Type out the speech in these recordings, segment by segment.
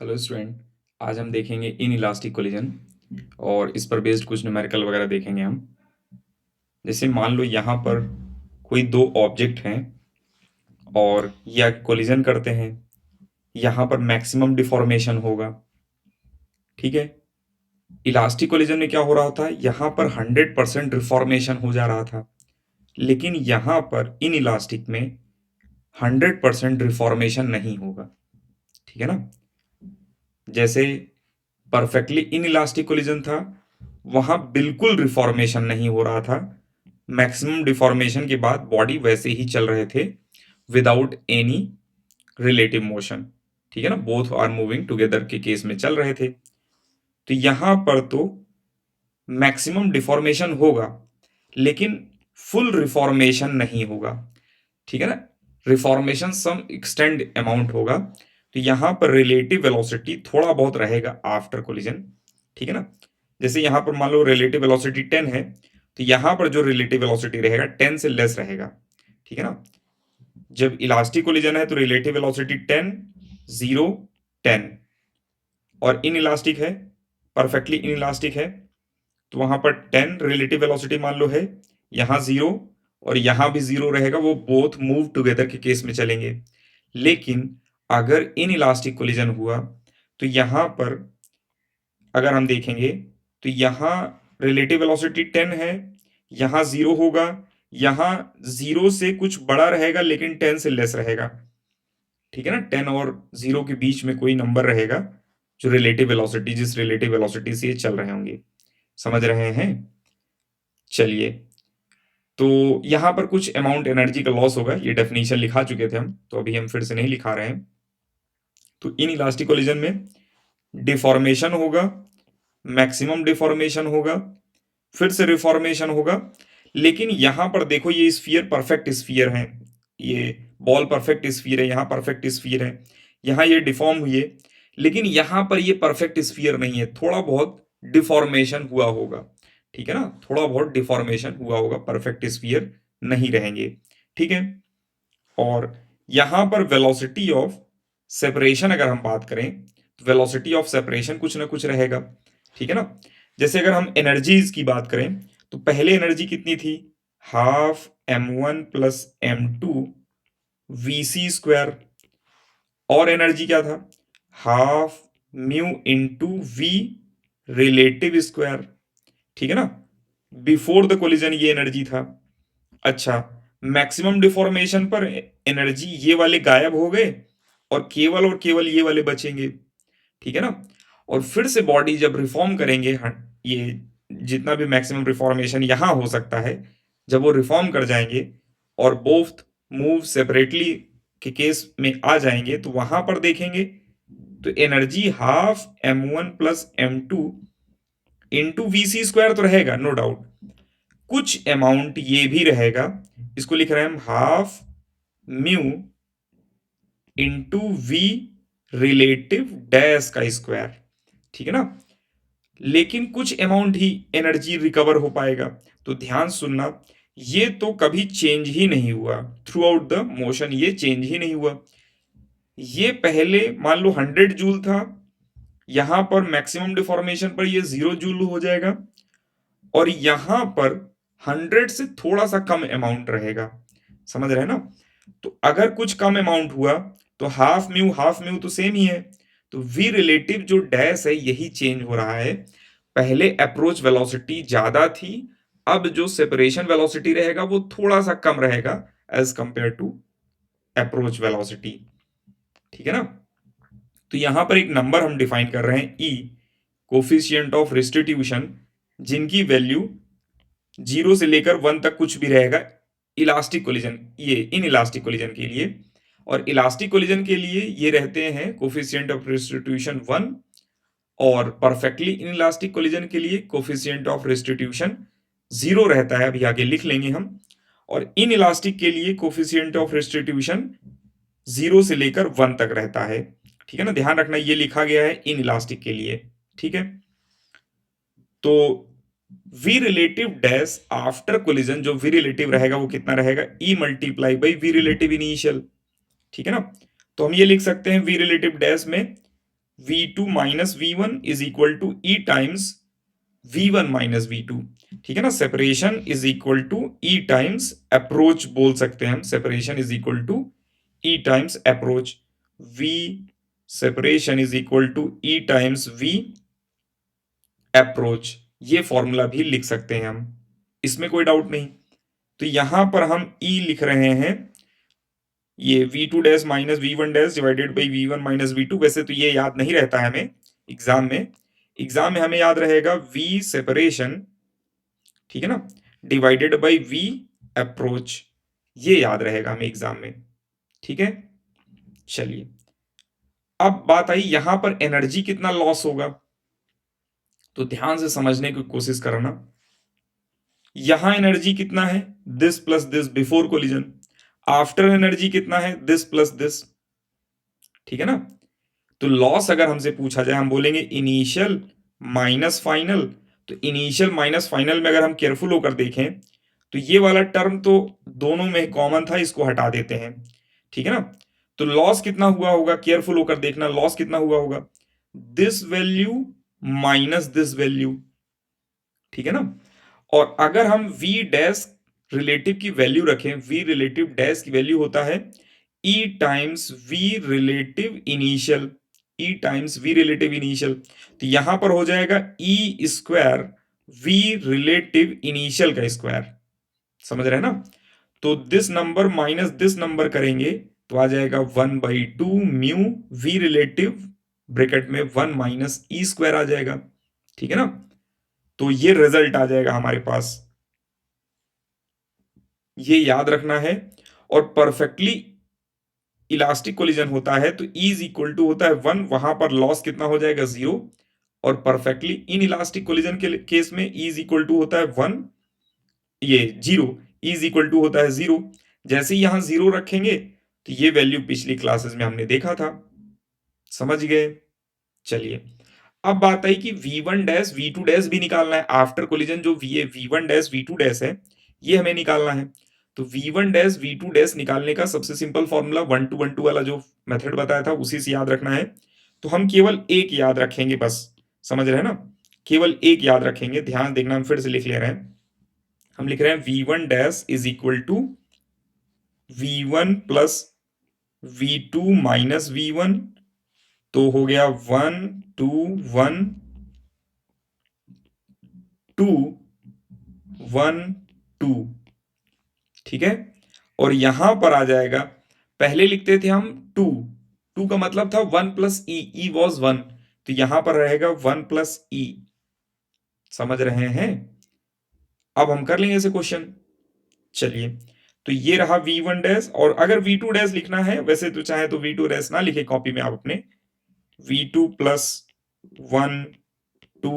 Hello student. आज हम देखेंगे इन इलास्टिक कोलिजन और इस पर बेस्ड कुछ न्यूमेरिकल वगैरह देखेंगे हम। जैसे मान लो यहाँ पर कोई दो ऑब्जेक्ट हैं और यह कोलिजन करते हैं, यहाँ पर मैक्सिमम डिफॉर्मेशन होगा। ठीक है, इलास्टिक कोलिजन में क्या हो रहा था, यहाँ पर 100% डिफॉर्मेशन हो जा रहा था, लेकिन यहाँ पर इन इलास्टिक में 100% डिफॉर्मेशन नहीं होगा। ठीक है ना, जैसे परफेक्टली इन इलास्टिक कोलिजन था, वहां बिल्कुल रिफॉर्मेशन नहीं हो रहा था। मैक्सिमम डिफॉर्मेशन के बाद बॉडी वैसे ही चल रहे थे विदाउट एनी रिलेटिव मोशन। ठीक है ना, बोथ आर मूविंग टुगेदर के केस में चल रहे थे। तो यहां पर तो मैक्सिमम डिफॉर्मेशन होगा लेकिन फुल रिफॉर्मेशन नहीं होगा। ठीक है ना, रिफॉर्मेशन सम एक्सटेंड अमाउंट होगा। तो यहां पर रिलेटिव वेलोसिटी थोड़ा बहुत रहेगा आफ्टर कोलिजन। ठीक है ना, जैसे यहां पर मान लो रिलेटिव वेलोसिटी 10 है, तो यहां पर जो रिलेटिव वेलोसिटी रहेगा 10 से लेस रहेगा। ठीक है ना, जब इलास्टिक कोलिजन है तो रिलेटिव वेलोसिटी 10, 0, 10। और इन इलास्टिक है, परफेक्टली इन इलास्टिक है, तो वहां पर 10 रिलेटिव वेलोसिटी मान लो है, यहां 0 और यहां भी 0 रहेगा। वो बोथ मूव टुगेदर के केस में चलेंगे। लेकिन अगर इन इलास्टिक कोलिजन हुआ तो यहां पर अगर हम देखेंगे तो यहां रिलेटिव वेलोसिटी 10 है, यहां 0 होगा, यहां 0 से कुछ बड़ा रहेगा लेकिन 10 से लेस रहेगा। ठीक है ना, 10 और 0 के बीच में कोई नंबर रहेगा जो रिलेटिव वेलोसिटी, जिस रिलेटिव वेलोसिटी से ये चल रहे होंगे। समझ रहे हैं? चलिए, तो यहां पर कुछ अमाउंट एनर्जी का लॉस होगा, ये डेफिनेशन लिखा चुके थे हम, तो अभी हम फिर से नहीं लिखा रहे हैं। तो इन इलास्टिक कोलिजन में डिफॉर्मेशन होगा, मैक्सिमम डिफॉर्मेशन होगा, फिर से रिफॉर्मेशन होगा। लेकिन यहां पर देखो, ये स्फीयर परफेक्ट स्फीयर है, ये बॉल परफेक्ट स्फीयर है, यहां परफेक्ट स्फीयर है, यहां ये डिफॉर्म हुई है, लेकिन यहां पर ये परफेक्ट स्फीयर नहीं है, थोड़ा बहुत डिफॉर्मेशन हुआ होगा। ठीक है ना, थोड़ा बहुत डिफॉर्मेशन हुआ होगा, परफेक्ट स्फीयर नहीं रहेंगे। ठीक है, और यहां पर वेलोसिटी ऑफ सेपरेशन अगर हम बात करें तो वेलोसिटी ऑफ सेपरेशन कुछ ना कुछ रहेगा। ठीक है ना, जैसे अगर हम एनर्जीज की बात करें तो पहले एनर्जी कितनी थी, half m1 plus m2 vc square. और एनर्जी क्या था, half mu into we relative square. ठीक है ना, बिफोर द कोलिजन ये एनर्जी था। अच्छा, मैक्सिमम डिफॉर्मेशन पर एनर्जी ये वाले गायब हो गए और केवल ये वाले बचेंगे। ठीक है ना, और फिर से बॉडी जब रिफॉर्म करेंगे, ये जितना भी मैक्सिमम रिफॉर्मेशन यहां हो सकता है, जब वो रिफॉर्म कर जाएंगे और बोथ मूव सेपरेटली के केस में आ जाएंगे, तो वहां पर देखेंगे तो energy half m1 plus m2 into v c square तो रहेगा, नो डाउट। कुछ अमाउंट ये भी रहेगा, इसको लिख रहे हैं हम half mu into we relative dash का स्क्वायर। ठीक है ना, लेकिन कुछ अमाउंट ही एनर्जी रिकवर हो पाएगा। तो ध्यान सुनना, ये तो कभी चेंज ही नहीं हुआ थ्रू आउट द मोशन, ये चेंज ही नहीं हुआ। ये पहले मान लो 100 जूल था, यहां पर मैक्सिमम डिफॉर्मेशन पर ये 0 जूल हो जाएगा, और यहां पर 100 से थोड़ा सा कम अमाउंट रहेगा। समझ रहे हैं ना, तो अगर कुछ कम अमाउंट हुआ तो हाफ म्यू तो सेम ही है। तो वी रिलेटिव जो डैश है यही चेंज हो रहा है। पहले अप्रोच वेलोसिटी ज्यादा थी, अब जो सेपरेशन वेलोसिटी रहेगा वो थोड़ा सा कम रहेगा as compare to approach velocity. ठीक है ना, तो यहां पर एक नंबर हम डिफाइन कर रहे हैं, ई कोफिशिएंट ऑफ रिस्टिट्यूशन, जिनकी वैल्यू 0 से लेकर 1 तक कुछ भी रहेगा इलास्टिक कोलिजन, ये इन इलास्टिक कोलिजन के लिए। और इलास्टिक कोलिजन के लिए ये रहते हैं कोफिशिएंट ऑफ रिस्टिट्यूशन 1, और परफेक्टली इन इलास्टिक कोलिजन के लिए कोफिशिएंट ऑफ रिस्टिट्यूशन 0 रहता है, अभी आगे लिख लेंगे हम। और इन इलास्टिक के लिए कोफिशिएंट ऑफ रिस्टिट्यूशन 0 से लेकर 1 तक रहता है। ठीक है ना, ध्यान रखना ये लिखा गया है इन इलास्टिक के लिए। ठीक है, तो V relative dash after collision, जो वी रिलेटिव रहेगा वो कितना रहेगा, E multiply by V relative initial. ठीक है ना, तो हम ये लिख सकते हैं वी रिलेटिव डैश में v2 minus v1 is equal to e times v1 minus v2, ठीक है ना। Separation is equal to e times approach बोल सकते हैं हम, separation is equal to e times approach, v separation is equal to e times v approach, ये formula भी लिख सकते हैं हम, इसमें कोई डाउट नहीं। तो यहां पर हम E लिख रहे हैं, ये v2 dash minus v1 dash divided by v1 minus v2। वैसे तो ये याद नहीं रहता है हमें एग्जाम में, एग्जाम में हमें याद रहेगा v सेपरेशन, ठीक है ना, डिवाइडेड बाई v अप्रोच, ये याद रहेगा हमें एग्जाम में, ठीक है। चलिए अब बात आई यहां पर एनर्जी कितना लॉस होगा, तो ध्यान से समझने की कोशिश करना। यहां एनर्जी कितना है, this plus this before collision, after energy कितना है, दिस प्लस दिस, ठीक है ना। तो लॉस अगर हमसे पूछा जाए, हम बोलेंगे इनिशियल माइनस फाइनल, तो इनिशियल माइनस फाइनल में अगर हम केयरफुल होकर देखें तो ये वाला टर्म तो दोनों में कॉमन था, इसको हटा देते हैं, ठीक है ना। तो लॉस कितना हुआ होगा, केयरफुल होकर देखना, लॉस कितना हुआ होगा, this value minus this value, ठीक है ना। और अगर हम v डैश रिलेटिव की वैल्यू रखें, v रिलेटिव डैश की वैल्यू होता है e times v relative initial, e times v relative initial, तो यहां पर हो जाएगा e square v relative initial का स्क्वायर, समझ रहे हैं ना। तो this number minus this number करेंगे तो आ जाएगा 1/2 म्यू v रिलेटिव ब्रैकेट में 1 माइनस ई स्क्वायर आ जाएगा, ठीक है ना। तो ये रिजल्ट आ जाएगा हमारे पास, ये याद रखना है। और परफेक्टली इलास्टिक कोलिजन होता है तो E इज इक्वल टू होता है 1, वहां पर लॉस कितना हो जाएगा 0। और परफेक्टली इन इलास्टिक कोलिजन के केस में E इज इक्वल टू होता है 1, ये 0, E इज इक्वल टू होता है 0। जैसे ही यहां 0 रखेंगे तो ये वैल्यू पिछली क्लासेस में हमने देखा था, समझ गए। चलिए अब बात आई कि v1 डैश v2 डैश भी निकालना है आफ्टर कोलिजन, जो v1 डैश v2 डैश है ये हमें निकालना है। तो v1 डैश v2 डैश निकालने का सबसे सिंपल फॉर्मूला 1 to 1 2 वाला जो मेथड बताया था उसी से याद रखना है। तो हम केवल एक याद रखेंगे बस, समझ रहे हैं ना, केवल एक याद रखेंगे। ध्यान देखना, हम फिर से लिख ले रहे हैं, हम लिख रहे हैं v1 dash is equal to v1 plus v2 minus v1, तो हो गया 1 2 1 2 1 2, ठीक है। और यहां पर आ जाएगा, पहले लिखते थे हम 2, 2 का मतलब था 1 प्लस ई, ई वॉज 1, तो यहां पर रहेगा 1 प्लस ई, समझ रहे हैं। अब हम कर लेंगे ऐसे क्वेश्चन। चलिए तो ये रहा v1 डैश, और अगर v2 डैश लिखना है, वैसे तो चाहे तो v2 डैश ना लिखे कॉपी में आप अपने, v2 प्लस 1 2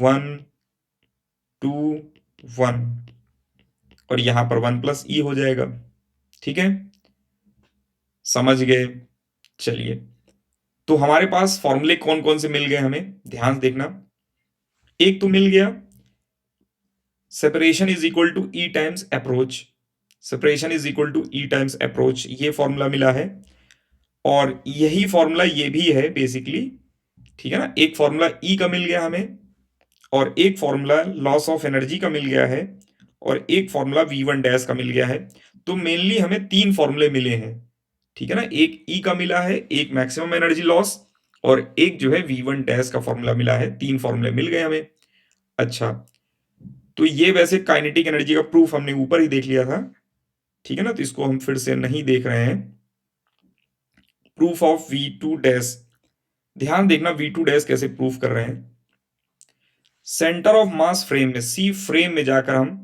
1 2 1, और यहां पर 1 प्लस ई हो जाएगा, ठीक है, समझ गए। चलिए तो हमारे पास फॉर्मूले कौन कौन से मिल गए हमें, ध्यान से देखना। एक तो मिल गया separation is equal to e times approach, separation is equal to e times approach, ये फॉर्मूला मिला है। और यही फॉर्मूला ये भी है बेसिकली, ठीक है ना। एक फॉर्मूला ई का मिल गया हमें, और एक फॉर्मूला लॉस ऑफ एनर्जी का मिल गया है, और एक फॉर्मूला v1 डैश का मिल गया है। तो मेनली हमें तीन फॉर्मूले मिले हैं, ठीक है ना। एक ई का मिला है, एक मैक्सिमम एनर्जी लॉस, और एक जो है v1 डैश का फॉर्मूला मिला है। तीन फॉर्मूले मिल गए हमें। अच्छा, तो ये वैसे काइनेटिक एनर्जी का प्रूफ हमने ऊपर ही देख लिया था, ठीक है ना, तो इसको हम फिर से नहीं देख रहे हैं। प्रूफ ऑफ v2 डैश, ध्यान देखना v2 डैश कैसे प्रूफ कर रहे हैं। सेंटर ऑफ मास फ्रेम में, सी फ्रेम में जाकर हम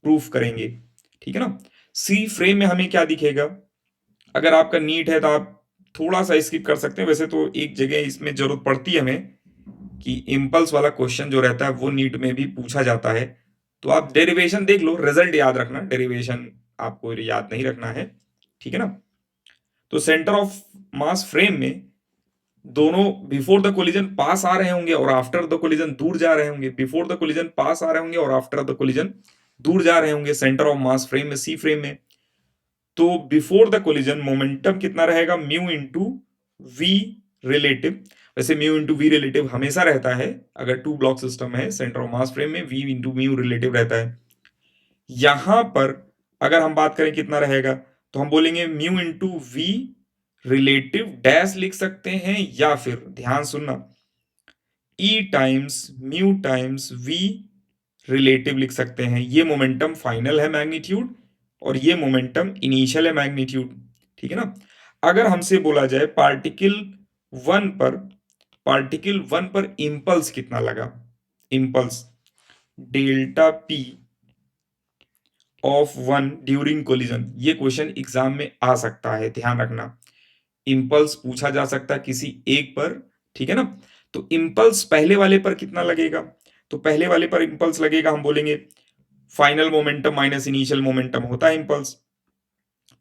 प्रूफ करेंगे, ठीक है ना। सी फ्रेम में हमें क्या दिखेगा, अगर आपका नीट है तो आप थोड़ा सा स्किप कर सकते हैं, वैसे तो एक जगह इसमें जरूरत पड़ती है हमें कि इम्पल्स वाला क्वेश्चन जो रहता है वो नीट में भी पूछा जाता है। तो आप डेरिवेशन देख लो, रिजल्ट याद रखना, डेरिवेशन आपको याद नहीं रखना है, ठीक है ना। तो सेंटर ऑफ मास फ्रेम में दोनों बिफोर द कोलिजन पास आ रहे होंगे और आफ्टर द कोलिजन दूर जा रहे होंगे, बिफोर द कोलिजन पास आ रहे होंगे और आफ्टर द कोलिजन दूर जा रहे होंगे सेंटर ऑफ मास फ्रेम में, सी फ्रेम में। तो बिफोर द कोलिजन मोमेंटम कितना रहेगा, म्यू इंटू वी रिलेटिव। वैसे म्यू इंटू वी रिलेटिव हमेशा रहता है, अगर टू ब्लॉक सिस्टम है सेंटर ऑफ मास फ्रेम में वी इंटू म्यू रिलेटिव रहता है। यहां पर अगर हम बात करें कितना रहेगा, तो हम बोलेंगे mu into we relative dash लिख सकते हैं, या फिर ध्यान सुनना E times mu times V relative लिख सकते हैं। ये मोमेंटम फाइनल है मैग्नीट्यूड, और ये मोमेंटम इनिशियल है मैग्नीट्यूड, ठीक है ना। अगर हमसे बोला जाए पार्टिकल वन पर इंपल्स कितना लगा, impulse delta P of one during collision, ये क्वेश्चन एग्जाम में आ सकता है, ध्यान रखना। इंपल्स पूछा जा सकता है किसी एक पर, ठीक है ना। तो इंपल्स पहले वाले पर कितना लगेगा, तो पहले वाले पर इंपल्स लगेगा, हम बोलेंगे final momentum minus initial momentum होता है इंपल्स।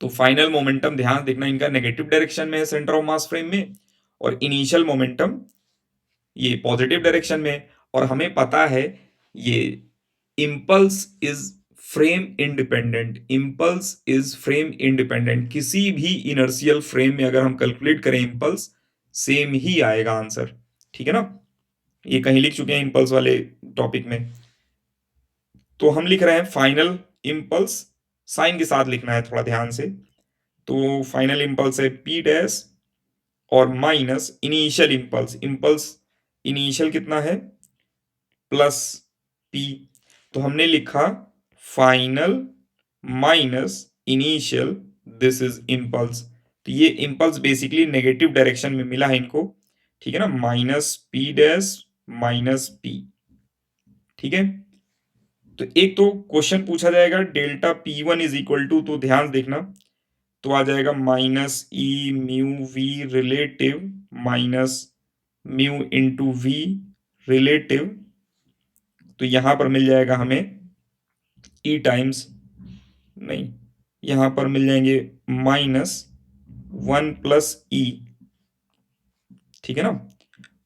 तो फाइनल मोमेंटम ध्यान देखना इनका नेगेटिव डायरेक्शन में है सेंटर ऑफ मास फ्रेम में, और इनिशियल मोमेंटम ये पॉजिटिव डायरेक्शन में। और हमें पता है ये impulse is frame independent, impulse is frame independent. किसी भी इनर्शियल फ्रेम में अगर हम कैलकुलेट करें इंपल्स, सेम ही आएगा आंसर, ठीक है ना। ये कहीं लिख चुके हैं इंपल्स वाले टॉपिक में। तो हम लिख रहे हैं फाइनल इंपल्स, साइन के साथ लिखना है थोड़ा ध्यान से। तो फाइनल इंपल्स है पी डैश और minus initial impulse, impulse initial कितना है प्लस पी। तो हमने लिखा final minus initial, this is impulse. तो ये इंपल्स बेसिकली नेगेटिव डायरेक्शन में मिला है इनको, ठीक है ना, minus p dash minus p, ठीक है। तो एक तो क्वेश्चन पूछा जाएगा delta P one is equal to, तो ध्यान देखना, तो आ जाएगा minus e mu v relative minus mu into we relative. तो यहां पर मिल जाएगा हमें ई टाइम्स, नहीं, यहां पर मिल जाएंगे माइनस वन प्लस ई, ठीक है ना,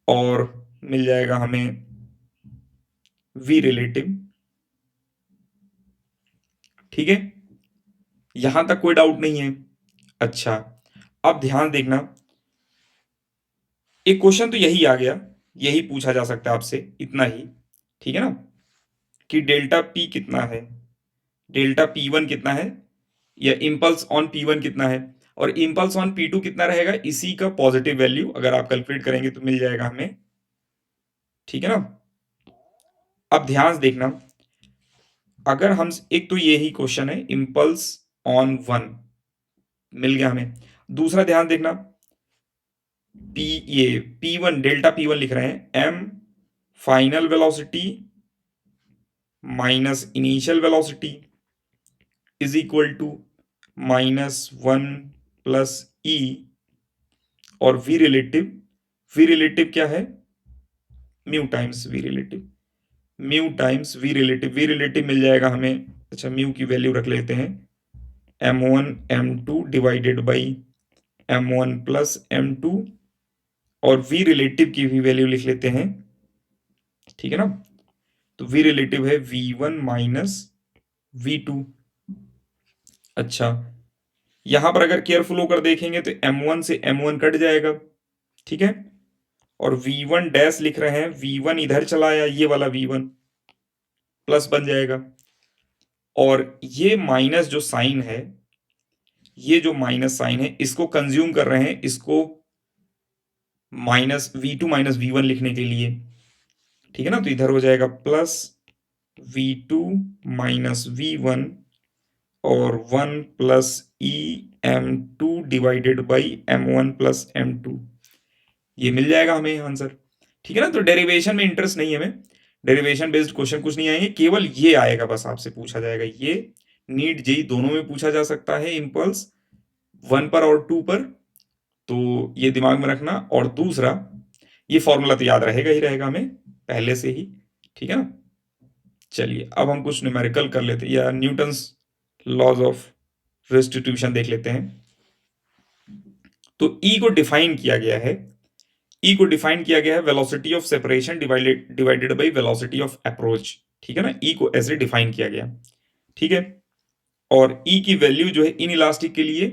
और मिल जाएगा हमें वी रिलेटिव, ठीक है। यहां तक कोई डाउट नहीं है। अच्छा, अब ध्यान देखना, एक क्वेश्चन तो यही आ गया, यही पूछा जा सकता है आपसे, इतना ही, ठीक है ना, कि डेल्टा पी कितना है, डेल्टा पी वन कितना है, या इम्पल्स ऑन पी वन कितना है, और इम्पल्स ऑन पी टू कितना रहेगा, इसी का पॉजिटिव वैल्यू अगर आप कैलकुलेट करेंगे तो मिल जाएगा हमें, ठीक है ना। अब ध्यान देखना, अगर हम एक तो यही क्वेश्चन है इम्पल्स ऑन वन मिल गया हमें, दूसरा ध्यान देखना पी, ये P one delta P one लिख रहे हैं M final velocity minus initial velocity is equal to minus one plus E, और वी रिलेटिव क्या है, mu times V relative, mu times V relative मिल जाएगा हमें। अच्छा, म्यू की वैल्यू रख लेते हैं m1 m2 divided by m1 plus m2, और वी रिलेटिव की भी वैल्यू लिख लेते हैं, ठीक है ना। तो वी रिलेटिव है v1 माइनस v2। अच्छा, यहां पर अगर केयरफुल होकर देखेंगे तो m1 से m1 कट जाएगा, ठीक है, और v1 डैश लिख रहे हैं, v1 इधर चला आया, ये वाला v1 प्लस बन जाएगा, और ये माइनस जो साइन है, ये जो माइनस साइन है इसको कंज्यूम कर रहे हैं, इसको माइनस v2 माइनस v1 लिखने के लिए, ठीक है ना। तो इधर हो जाएगा प्लस v2 माइनस v1 और 1 plus E m2 divided by m1 plus m2, ये मिल जाएगा हमें आंसर, ठीक है ना। तो डेरिवेशन में इंटरेस्ट नहीं है हमें, डेरिवेशन बेस्ड क्वेश्चन कुछ नहीं आएंगे, केवल ये आएगा बस, आपसे पूछा जाएगा ये, नीट जेई दोनों में पूछा जा सकता है, इम्पल्स वन पर और टू पर, तो ये दिमाग में रखना। और दूसरा, ये फॉर्मूला तो याद रहेगा ही रहेगा हमें पहले से ही, ठीक है ना। चलिए अब हम कुछ न्यूमेरिकल कर लेते हैं, या न्यूटन्स लॉज ऑफ रेस्टिट्यूशन देख लेते हैं। तो ई को डिफाइन किया गया है, ई को डिफाइन किया गया है velocity of separation divided by velocity of approach, ठीक है ना, ई को ऐसे डिफाइन किया गया, ठीक है। और ई की वैल्यू जो है इन इलास्टिक के लिए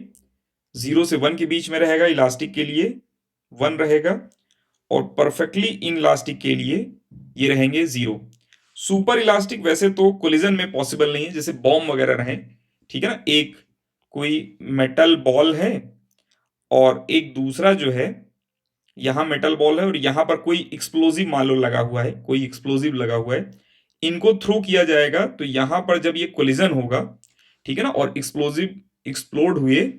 0 से 1 के बीच में रहेगा, इलास्टिक के लिए 1 रहेगा, और परफेक्टली इनइलास्टिक के लिए ये रहेंगे 0। सुपर इलास्टिक वैसे तो कोलिजन में पॉसिबल नहीं है, जैसे बॉम्ब वगैरह रहे, ठीक है ना, एक कोई मेटल बॉल है और एक दूसरा जो है, यहाँ मेटल बॉल है और यहाँ पर कोई एक्सप्लोजिव मान लो लगा हुआ है, कोई एक्सप्लोजिव लगा हुआ है, इनको थ्रो किया जाएगा तो यहाँ पर जब ये कोलिजन होगा, ठीक है ना, और एक्सप्लोजिव एक्सप्लोड हुए,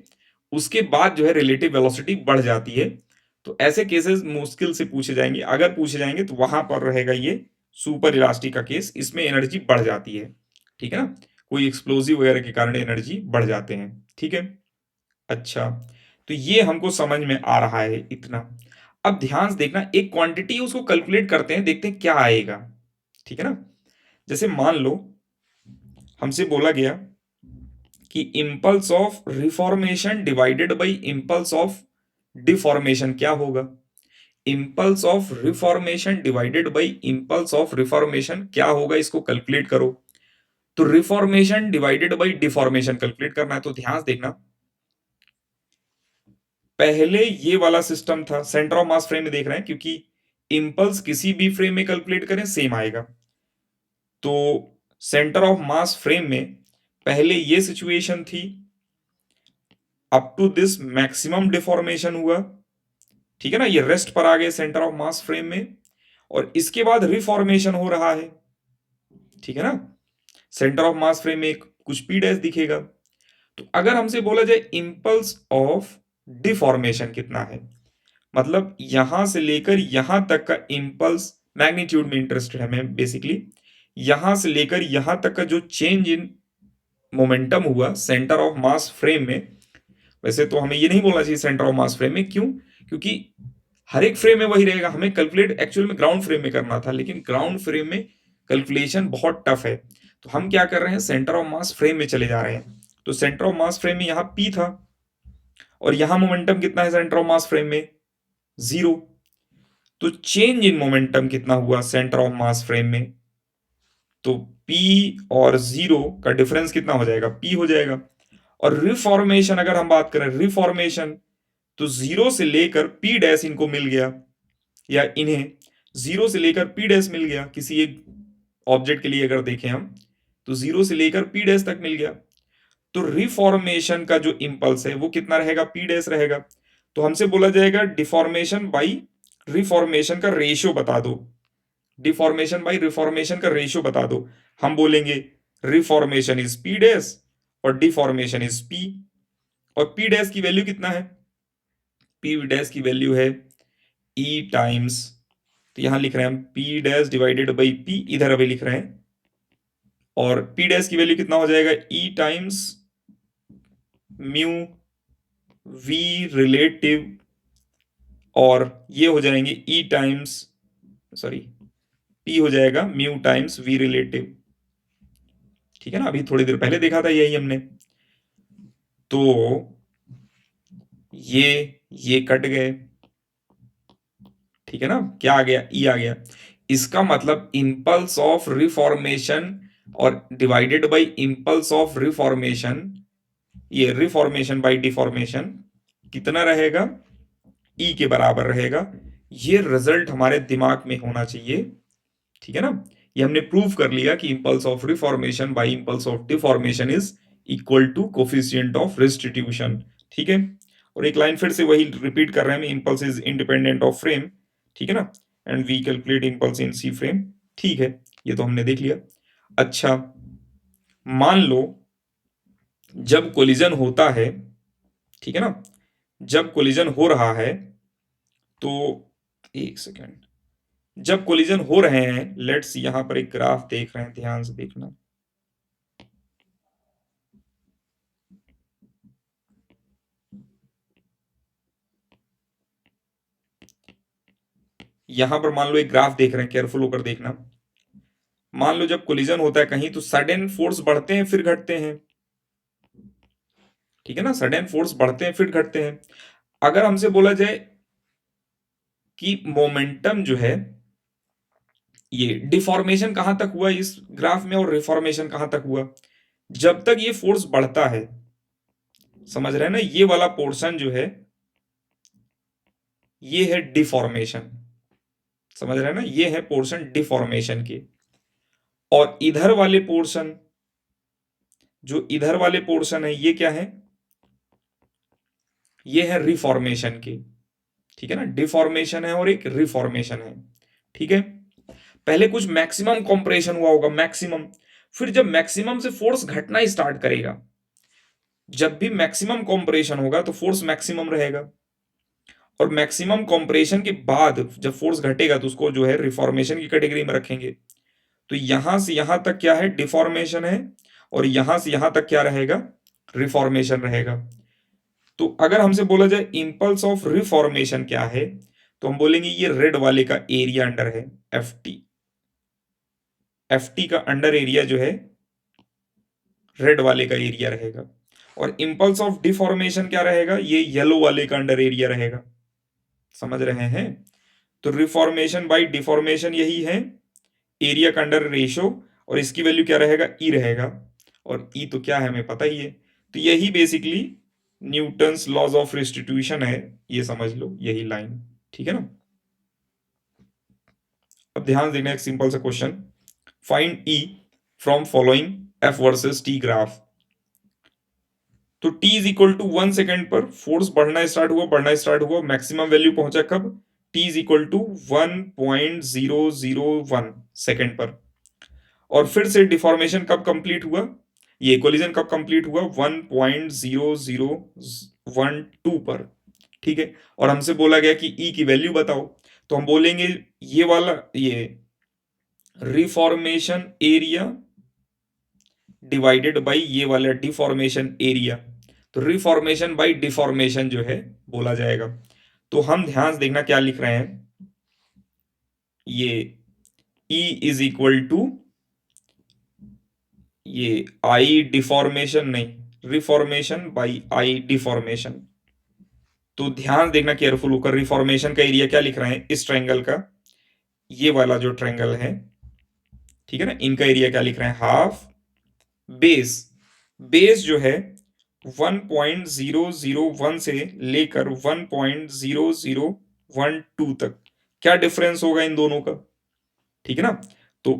उसके बाद जो है रिलेटिव वेलोसिटी बढ़ जाती है। तो ऐसे केसेस मुश्किल से पूछे जाएंगे, अगर पूछे जाएंगे तो वहां पर रहेगा ये सुपर इलास्टिक का केस, इसमें एनर्जी बढ़ जाती है, ठीक है ना, कोई एक्सप्लोजिव वगैरह के कारण एनर्जी बढ़ जाते हैं, ठीक है। अच्छा, तो ये हमको समझ में आ रहा है इतना। अब ध्यान से देखना, एक क्वांटिटी उसको कैलकुलेट करते हैं, देखते हैं क्या आएगा, ठीक है ना। जैसे मान लो हमसे बोला गया कि impulse of reformation divided by impulse of deformation क्या होगा। Impulse of reformation divided by impulse of reformation क्या होगा, इसको कैलकुलेट करो। तो reformation divided by deformation calculate करना है, तो ध्यान से देखना, पहले ये वाला सिस्टम था, सेंटर ऑफ मास फ्रेम में देख रहे हैं, क्योंकि इम्पल्स किसी भी फ्रेम में कैलकुलेट करें सेम आएगा। तो सेंटर ऑफ मास फ्रेम में पहले ये सिचुएशन थी, up to this maximum deformation हुआ, ठीक है ना, ये रेस्ट पर आ गए सेंटर ऑफ मास फ्रेम में, और इसके बाद रिफॉर्मेशन हो रहा है, ठीक है ना। सेंटर ऑफ मास फ्रेम में कुछ पी डैश दिखेगा। तो अगर हमसे बोला जाए इम्पल्स ऑफ डिफॉर्मेशन कितना है, मतलब यहां से लेकर यहां तक का इम्पल्स, मैग्नीट्यूड में इंटरेस्टेड है मैं बेसिकली, यहां से लेकर यहां तक का जो चेंज इन मोमेंटम हुआ सेंटर ऑफ मास फ्रेम में। वैसे तो हमें ये नहीं बोलना चाहिए सेंटर ऑफ मास फ्रेम में, क्यों, क्योंकि हर एक फ्रेम में वही रहेगा, हमें कैलकुलेट एक्चुअल में ग्राउंड फ्रेम में करना था, लेकिन ग्राउंड फ्रेम में कैलकुलेशन बहुत टफ है। तो हम क्या कर रहे हैं, सेंटर ऑफ मास फ्रेम में चले जा रहे हैं। तो सेंटर ऑफ मास फ्रेम में यहाँ पी था, और यहां मोमेंटम कितना है सेंटर ऑफ मास फ्रेम में, 0। तो चेंज इन मोमेंटम कितना हुआ सेंटर ऑफ मास फ्रेम में, तो P और 0 का डिफरेंस कितना हो जाएगा, P हो जाएगा। और रिफॉर्मेशन अगर हम बात करें, रिफॉर्मेशन, तो 0 से लेकर P डैश इनको मिल गया, या इन्हें 0 से लेकर P डैश मिल गया, किसी एक ऑब्जेक्ट के लिए अगर देखें हम, तो 0 से लेकर P डैश तक मिल गया। तो रिफॉर्मेशन का जो इंपल्स है वो कितना रहेगा, P डैश रहेगा। तो हमसे बोला जाएगा डिफॉर्मेशन बाई रिफॉर्मेशन का रेशियो बता दो, डिफॉर्मेशन बाई रिफॉर्मेशन का रेशियो बता दो। हम बोलेंगे रिफॉर्मेशन इज P डैश और डिफॉर्मेशन इज P, और P डैश की वैल्यू कितना है, P डैश की वैल्यू है E टाइम्स, तो यहां लिख रहे हैं हम P dash divided by P, इधर अभी लिख रहे हैं, और P डैश की वैल्यू कितना हो जाएगा, E times mu V relative, और ये हो जाएंगे E टाइम्स, सॉरी P हो जाएगा म्यू टाइम्स V रिलेटिव, ठीक है ना, अभी थोड़ी देर पहले देखा था यही हमने। तो ये कट गए, ठीक है ना, क्या आ गया, E आ गया। इसका मतलब इंपल्स ऑफ रिफॉर्मेशन और divided by impulse of reformation, ये रिफॉर्मेशन बाय डिफॉर्मेशन कितना रहेगा, E के बराबर रहेगा। ये रिजल्ट हमारे दिमाग में होना चाहिए, ठीक है ना। ये हमने प्रूव कर लिया कि impulse of reformation by impulse of deformation is equal to coefficient of restitution, ठीक है। और एक लाइन फिर से वही रिपीट कर रहे हैं, impulse is independent of frame, ठीक है ना, and we calculate impulse in c frame, ठीक है, ये तो हमने देख लिया। अच्छा, मान लो जब कोलिजन होता है, ठीक है ना, जब कोलिजन हो रहा है, तो एक सेकेंड, जब कोलिजन हो रहे हैं, लेट्स यहां पर एक ग्राफ देख रहे हैं, ध्यान से देखना, यहां पर मान लो एक ग्राफ देख रहे हैं, केयरफुल होकर देखना। मान लो जब कोलिजन होता है कहीं, तो सडन फोर्स बढ़ते हैं फिर घटते हैं, ठीक है ना, सडन फोर्स बढ़ते हैं फिर घटते हैं। अगर हमसे बोला जाए कि मोमेंटम जो है, ये डिफॉर्मेशन कहां तक हुआ इस ग्राफ में और रिफॉर्मेशन कहां तक हुआ, जब तक ये फोर्स बढ़ता है, समझ रहे हैं ना, ये वाला पोर्शन जो है, ये है डिफॉर्मेशन, समझ रहे हैं ना, ये है पोर्शन डिफॉर्मेशन के। और इधर वाले पोर्शन, जो इधर वाले पोर्शन है ये क्या है, ये है रिफॉर्मेशन के, ठीक है ना, डिफॉर्मेशन है और एक रिफॉर्मेशन है, ठीक है। पहले कुछ मैक्सिमम कंप्रेशन हुआ होगा, मैक्सिमम, फिर जब मैक्सिमम से फोर्स घटना स्टार्ट करेगा, जब भी मैक्सिमम कंप्रेशन होगा तो फोर्स मैक्सिमम रहेगा, और मैक्सिमम कंप्रेशन के बाद जब फोर्स घटेगा तो उसको जो है रिफॉर्मेशन की कैटेगरी में रखेंगे। तो यहां से यहां तक क्या है, डिफॉर्मेशन है, और यहां से यहां तक क्या रहेगा, रिफॉर्मेशन रहेगा। तो अगर हमसे बोला जाए इंपल्स ऑफ रिफॉर्मेशन क्या है, तो हम बोलेंगे ये रेड वाले का एरिया अंडर है, एफ टी। एफ टी का अंडर एरिया जो है रेड वाले का एरिया रहेगा, और इंपल्स ऑफ डिफॉर्मेशन क्या रहेगा, ये येलो वाले का अंडर एरिया रहेगा, समझ रहे हैं। तो रिफॉर्मेशन बाई डिफॉर्मेशन यही है, एरिया का अंडर रेशो, और इसकी वैल्यू क्या रहेगा, ई रहेगा, और ई तो क्या है हमें पता ही है। तो यही basically Newton's laws of restitution है, ये समझ लो यही लाइन, ठीक है ना। अब ध्यान देना, एक सिंपल सा question, find e from following f versus t graph. तो t is equal to 1 second पर फोर्स बढ़ना स्टार्ट हुआ, मैक्सिमम वैल्यू पहुंचा कब, t is equal to 1.001 second पर। और फिर से डिफॉर्मेशन कब कंप्लीट हुआ, ये कोलिजन कब कंप्लीट हुआ, 1.0012 पर, ठीक है। और हमसे बोला गया कि e की वैल्यू बताओ, तो हम बोलेंगे ये वाला, ये रिफॉर्मेशन एरिया डिवाइडेड बाई ये वाला डिफॉर्मेशन एरिया, तो रिफॉर्मेशन बाई डिफॉर्मेशन जो है बोला जाएगा। तो हम ध्यान से देखना क्या लिख रहे हैं, ये E इज इक्वल टू, ये आई डिफॉर्मेशन नहीं, रिफॉर्मेशन बाई आई डिफॉर्मेशन। तो ध्यान देखना केयरफुल होकर, रिफॉर्मेशन का एरिया क्या लिख रहे हैं, इस ट्रायंगल का, ये वाला जो ट्रायंगल है, ठीक है ना, इनका एरिया क्या लिख रहे हैं, हाफ बेस। बेस जो है 1.001 से लेकर 1.0012 तक, क्या डिफरेंस होगा इन दोनों का, ठीक है ना। तो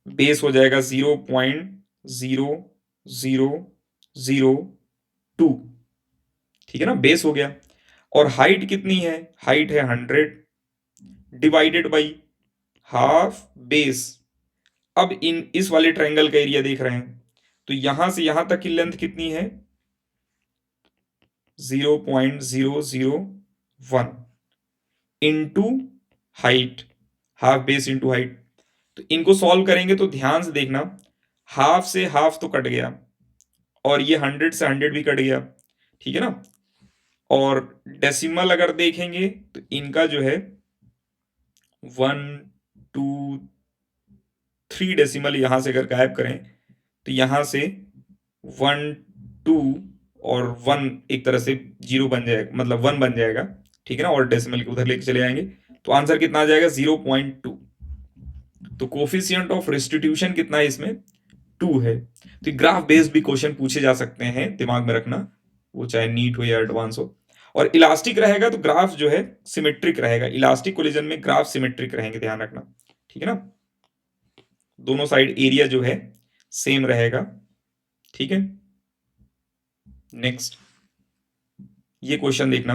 बेस हो जाएगा 0.0002, ठीक है ना, बेस हो गया। और हाइट कितनी है, हाइट है 100 डिवाइडेड बाई हाफ बेस। अब इन इस वाले ट्रायंगल का एरिया देख रहे हैं, तो यहां से यहां तक की लेंथ कितनी है, 0.001 into height, half base into height. तो इनको सॉल्व करेंगे तो ध्यान से देखना, हाफ से हाफ तो कट गया, और ये 100 से 100 भी कट गया, ठीक है ना। और डेसिमल अगर देखेंगे तो इनका जो है 1 2 3 डेसिमल यहां से अगर गायब करें तो यहां से 1 2 और 1 एक तरह से जीरो बन जाएगा, मतलब 1 बन जाएगा, ठीक है ना, और डेसिमल के उधर लेके चले जाएंगे, तो आंसर कितना आ जाएगा, 0.2। तो कोफिशिएंट ऑफ रेस्टिट्यूशन कितना है इसमें, 2 है। तो ग्राफ बेस्ड भी क्वेश्चन पूछे जा सकते हैं, दिमाग में रखना, वो चाहे नीट हो या एडवांस हो। और इलास्टिक रहेगा तो ग्राफ जो है सिमेट्रिक रहेगा, इलास्टिक कोलिजन में ग्राफ सिमेट्रिक रहेंगे, ध्यान रखना, ठीक है ना, दोनों साइड एरिया जो है सेम रहेगा, ठीक है। नेक्स्ट ये क्वेश्चन देखना,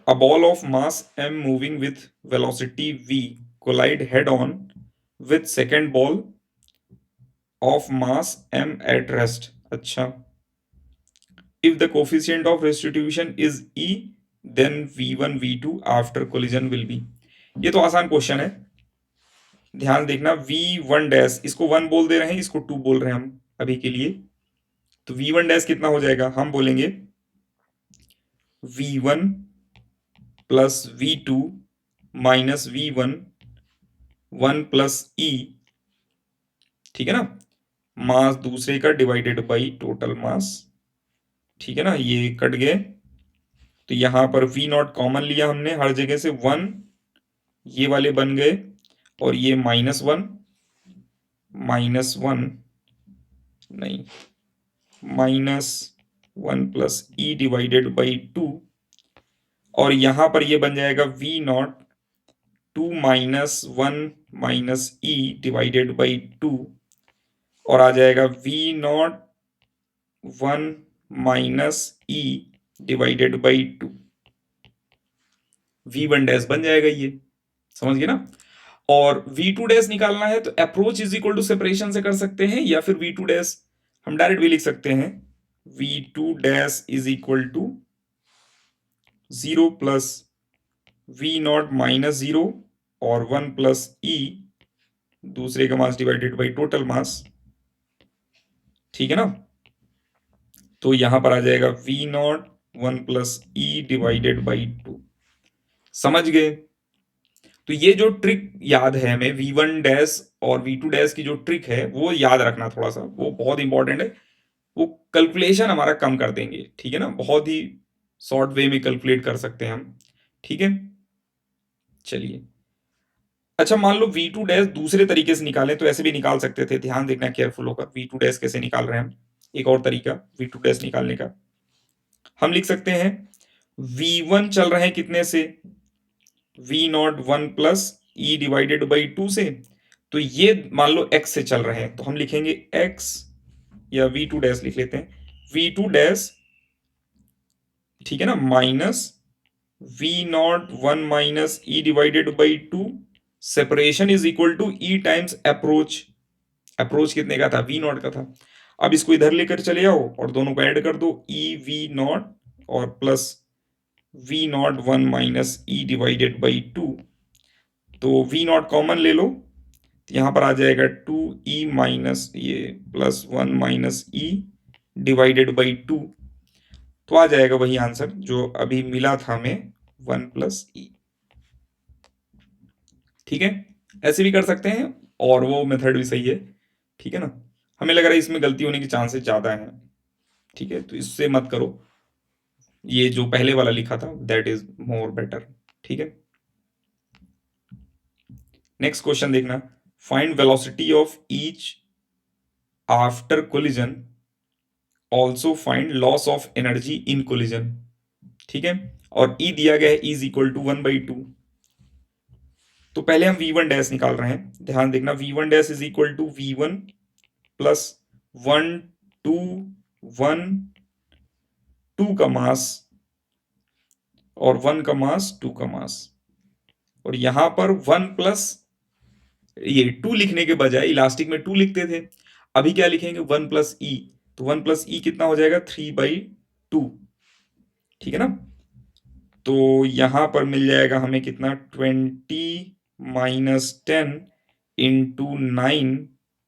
a ball of mass m moving with velocity v collide head on with second ball of mass m at rest. अच्छा, if the coefficient of restitution is e then v1 v2 after collision will be. ये तो आसान question है, ध्यान देखना, v1 dash, इसको 1 बोल दे रहे हैं, इसको 2 बोल रहे हैं हम अभी के लिए। तो v1 डैश कितना हो जाएगा, हम बोलेंगे v1 plus v2 minus v1 1 plus e, ठीक है ना, मास दूसरे का डिवाइडेड बाई टोटल मास, ठीक है ना, ये कट गए, तो यहां पर v नॉट कॉमन लिया हमने हर जगह से, 1 ये वाले बन गए, और ये -1 -1 नहीं, -1 प्लस e डिवाइडेड बाई 2, और यहां पर ये बन जाएगा v not 2 minus 1 minus e divided by 2, और आ जाएगा v not 1 minus e divided by 2, v1 dash बन जाएगा ये, समझ गए ना। और v2 डैश निकालना है तो approach is equal to separation से कर सकते हैं, या फिर v2 डैश हम डायरेक्ट भी लिख सकते हैं, v2 dash is equal to 0 plus v not minus 0 और 1 प्लस ई दूसरे का mass divided by total mass, ठीक है ना। तो यहां पर आ जाएगा v not 1 plus E divided by 2, समझ गए। तो ये जो ट्रिक याद है हमें, v1 डैश और v2 डैश की जो ट्रिक है वो याद रखना, थोड़ा सा वो बहुत इंपॉर्टेंट है, वो कैलकुलेशन हमारा कम कर देंगे, ठीक है ना। बहुत ही शॉर्ट वे में कैलकुलेट कर सकते हैं हम, ठीक है। चलिए, अच्छा मान लो v2 डैश दूसरे तरीके से निकालें तो ऐसे भी निकाल सकते थे, ध्यान देखना केयरफुल होकर। v2 डैश कैसे निकाल रहे हैं हम, एक और तरीका v2 डैश निकालने का, हम लिख सकते हैं v1 चल रहे हैं कितने से, v not 1 plus E divided by 2 से, तो ये मान लो x से चल रहे हैं तो हम लिखेंगे x, या v2 डैश लिख लेते हैं, v2 डैश, ठीक है ना, minus v not 1 minus e divided by 2, separation is equal to e times approach, approach कितने का था, v नॉट का था। अब इसको इधर लेकर चले आओ और दोनों को ऐड कर दो, ई वी नॉट और plus v not 1 minus e divided by 2, तो v नॉट कॉमन ले लो, तो यहां पर आ जाएगा 2e माइनस ये plus 1 minus e divided by 2, तो आ जाएगा वही आंसर जो अभी मिला था हमें, 1 प्लस ई, ठीक है। ऐसे भी कर सकते हैं और वो मेथड भी सही है, ठीक है ना। हमें लग रहा है इसमें गलती होने के चांसेस ज्यादा हैं, ठीक है, तो इससे मत करो, ये जो पहले वाला लिखा था दैट इज मोर बेटर, ठीक है। नेक्स्ट क्वेश्चन देखना, find velocity of each after collision, also find loss of energy in collision, ठीक है। और ई दिया गया है इज इक्वल टू 1/2, तो पहले हम v1 डैश निकाल रहे हैं, ध्यान देखना, v1 dash is equal to v1 plus 1 2 1 2 का मास और 1 का मास 2 का मास, और यहां पर 1 प्लस ये 2 लिखने के बजाय इलास्टिक में 2 लिखते थे, अभी क्या लिखेंगे 1 प्लस ई, तो 1 प्लस ई कितना हो जाएगा 3/2, ठीक है ना। तो यहां पर मिल जाएगा हमें कितना 20 minus 10 into 9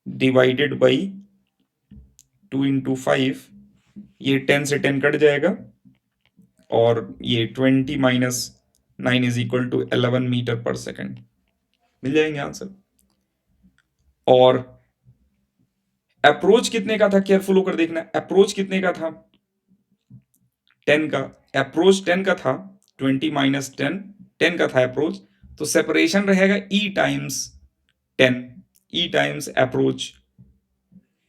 divided by 2 into 5, ये 10 से 10 कट जाएगा, और ये 20 minus 9 is equal to 11 metre per second, मिल जाएंगे आंसर। और अप्रोच कितने का था, केयरफुल होकर देखना, अप्रोच कितने का था 10 का, अप्रोच 10 का था, 20 माइनस 10 10 का था अप्रोच, तो सेपरेशन रहेगा e times 10, e times approach,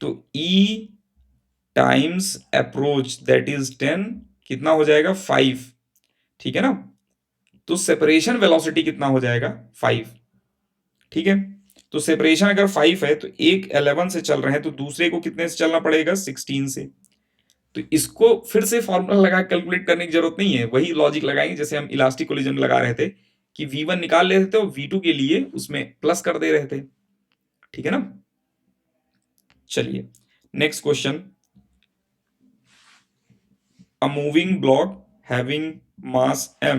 तो e times approach that is 10 कितना हो जाएगा 5, ठीक है ना। तो सेपरेशन वेलोसिटी कितना हो जाएगा 5, ठीक है। तो सेपरेशन अगर 5 है तो एक 11 से चल रहे हैं तो दूसरे को कितने से चलना पड़ेगा 16 से, तो इसको फिर से फॉर्मूला लगा कैलकुलेट करने की जरूरत नहीं है, वही लॉजिक लगाएंगे जैसे हम इलास्टिक कोलिजन लगा रहे थे कि v1 निकाल लेते थे और v2 के लिए उसमें प्लस कर दे रहे थे, ठीक है ना। चलिए next question, a moving block having mass m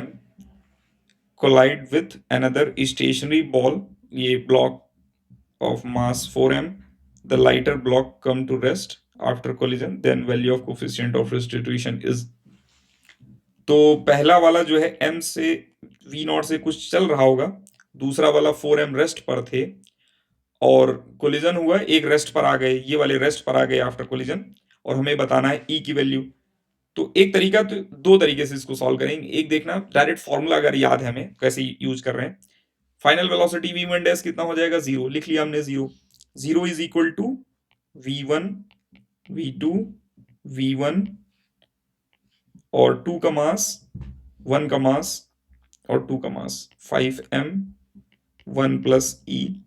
collide with another stationary ball, ये block of mass 4m, the lighter block come to rest after collision, then value of coefficient of restitution is, तो पहला वाला जो है m से v not से कुछ चल रहा होगा, दूसरा वाला 4m रेस्ट पर थे और कोलिजन हुआ, एक रेस्ट पर आ गए, ये वाले रेस्ट पर आ गए आफ्टर कोलिजन, और हमें बताना है e की वैल्यू। तो एक तरीका, तो दो तरीके से इसको सॉल्व करेंगे, एक देखना डायरेक्ट फॉर्मूला अगर याद है हमें कैसे यूज कर रहे हैं, फाइनल वेलोसिटी v1 डैश कितना हो जाएगा 0, लिख लिया हमने 0, 0 is equal to v1 v2 v1 और 2 का मास 1 का मास और 2 का मास, 5m 1 प्लस ई,